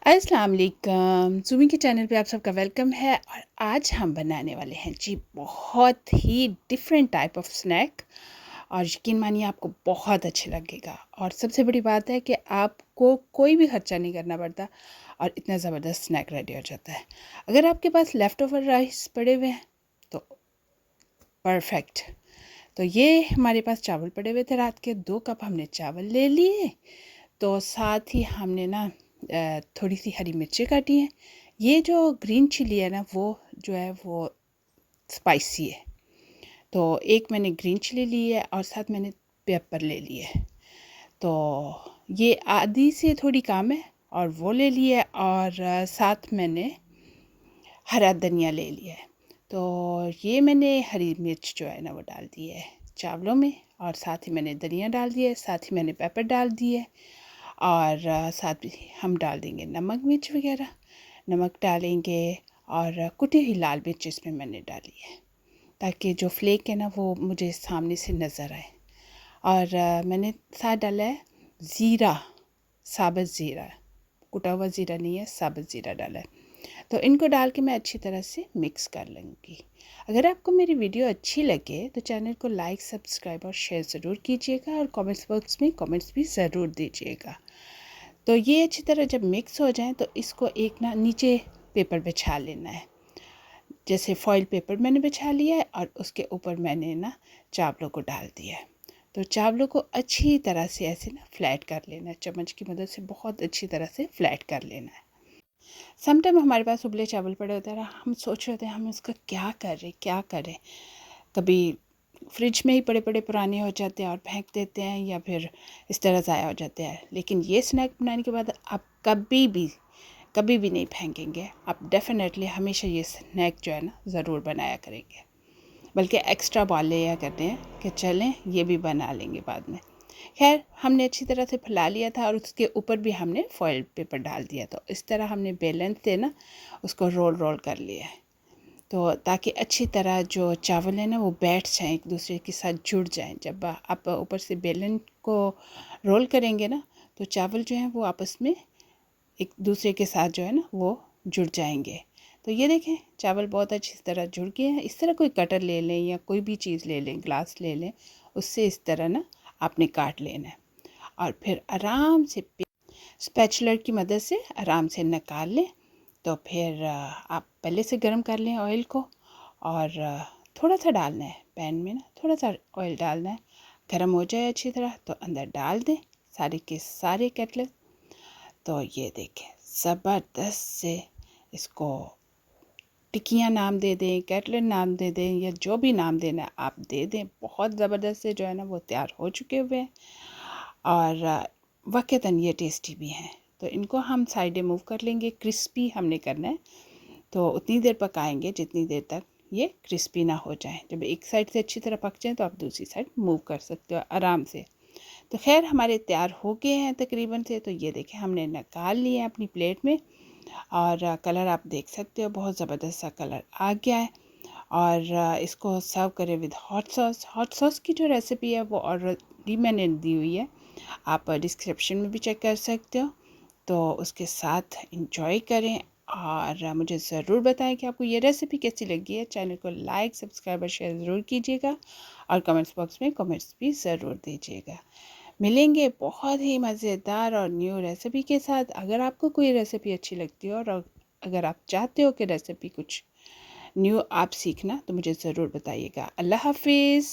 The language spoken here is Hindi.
अस्सलाम वालेकुम। ज़ूमी के चैनल पे आप सबका वेलकम है और आज हम बनाने वाले हैं जी बहुत ही डिफरेंट टाइप ऑफ स्नैक और यकीन मानिए आपको बहुत अच्छा लगेगा। और सबसे बड़ी बात है कि आपको कोई भी खर्चा नहीं करना पड़ता और इतना ज़बरदस्त स्नैक रेडी हो जाता है। अगर आपके पास लेफ़्ट ओवर राइस पड़े हुए हैं तो परफेक्ट। तो ये हमारे पास चावल पड़े हुए थे रात के, 2 कप हमने चावल ले लिए। तो साथ ही हमने ना थोड़ी सी हरी मिर्चें काटी हैं। ये जो ग्रीन चिली है ना वो जो है वो स्पाइसी है, तो एक मैंने ग्रीन चिली ली है और साथ मैंने पेपर ले लिए। तो ये आधी से थोड़ी कम है और वो ले लिए और साथ मैंने हरा धनिया ले लिया है। तो ये मैंने हरी मिर्च जो है ना वो डाल दी है चावलों में और साथ ही मैंने धनिया डाल दिया है, साथ ही मैंने पेपर डाल दिए और साथ ही हम डाल देंगे नमक मिर्च वगैरह। नमक डालेंगे और कुटी हुई लाल मिर्च इसमें मैंने डाली है ताकि जो फ्लेक है ना वो मुझे सामने से नज़र आए। और मैंने साथ डाला है ज़ीरा, साबुत ज़ीरा, कुटा हुआ ज़ीरा नहीं है, साबुत ज़ीरा डाला है। तो इनको डाल के मैं अच्छी तरह से मिक्स कर लूँगी। अगर आपको मेरी वीडियो अच्छी लगे तो चैनल को लाइक, सब्सक्राइब और शेयर ज़रूर कीजिएगा और कमेंट्स बॉक्स में कमेंट्स भी ज़रूर दीजिएगा। तो ये अच्छी तरह जब मिक्स हो जाए तो इसको एक ना नीचे पेपर बिछा लेना है। जैसे फॉइल पेपर मैंने बिछा लिया है और उसके ऊपर मैंने ना चावलों को डाल दिया है। तो चावलों को अच्छी तरह से ऐसे ना फ्लैट कर लेना है, चम्मच की मदद से बहुत अच्छी तरह से फ्लैट कर लेना है। समटाइम हमारे पास उबले चावल पड़े होते हैं, हम सोच रहे होते हैं हम उसका क्या करें। कभी फ्रिज में ही पड़े पड़े पुराने हो जाते हैं और फेंक देते हैं या फिर इस तरह ज़ाया हो जाते हैं। लेकिन ये स्नैक बनाने के बाद आप कभी भी नहीं फेंकेंगे। आप डेफ़िनेटली हमेशा ये स्नैक जो है ना ज़रूर बनाया करेंगे, बल्कि एक्स्ट्रा बॉल लिया करते हैं कि चलें ये भी बना लेंगे बाद में। खैर हमने अच्छी तरह से फैला लिया था और उसके ऊपर भी हमने फॉइल पेपर डाल दिया। तो इस तरह हमने बेलन से ना उसको रोल रोल कर लिया है, तो ताकि अच्छी तरह जो चावल है ना वो बैठ जाएँ, एक दूसरे के साथ जुड़ जाएँ। जब आप ऊपर से बेलन को रोल करेंगे ना तो चावल जो हैं वो आपस में एक दूसरे के साथ जो है ना वो जुड़ जाएंगे। तो ये देखें चावल बहुत अच्छी तरह जुड़ गए हैं। इस तरह कोई कटर ले लें या कोई भी चीज़ ले लें, ग्लास ले लें, उससे इस तरह ना आपने काट लेना है और फिर आराम से स्पैचुलर की मदद से आराम से निकाल लें। तो फिर आप पहले से गर्म कर लें ऑयल को और थोड़ा सा डालना है पैन में ना, थोड़ा सा ऑयल डालना है। गर्म हो जाए अच्छी तरह तो अंदर डाल दें सारे के सारे कटलेट। तो ये देखें ज़बरदस्त से इसको टिक्कियाँ नाम दे दें, कटलेट नाम दे दें या जो भी नाम देना आप दे दें। बहुत ज़बरदस्त से जो है ना वो तैयार हो चुके हुए हैं और वाक़ईतन ये टेस्टी भी हैं। तो इनको हम साइडें मूव कर लेंगे। क्रिस्पी हमने करना है तो उतनी देर पकाएंगे जितनी देर तक ये क्रिस्पी ना हो जाए। जब एक साइड से अच्छी तरह पक जाए तो आप दूसरी साइड मूव कर सकते हो आराम से। तो खैर हमारे तैयार हो गए हैं तकरीबन से। तो ये देखें हमने निकाल लिए हैं अपनी प्लेट में और कलर आप देख सकते हो बहुत ज़बरदस्त सा कलर आ गया है। और इसको सर्व करें with hot sauce. Hot sauce की जो रेसिपी है वो ऑलरेडी मैंने दी हुई है, आप डिस्क्रिप्शन में भी चेक कर सकते हो। तो उसके साथ इंजॉय करें और मुझे ज़रूर बताएं कि आपको ये रेसिपी कैसी लगी है। चैनल को लाइक, सब्सक्राइब और शेयर ज़रूर कीजिएगा और कमेंट्स बॉक्स में कमेंट्स भी ज़रूर दीजिएगा। मिलेंगे बहुत ही मज़ेदार और न्यू रेसिपी के साथ। अगर आपको कोई रेसिपी अच्छी लगती हो और अगर आप चाहते हो कि रेसिपी कुछ न्यू आप सीखना तो मुझे ज़रूर बताइएगा। अल्लाह हाफ़िज़।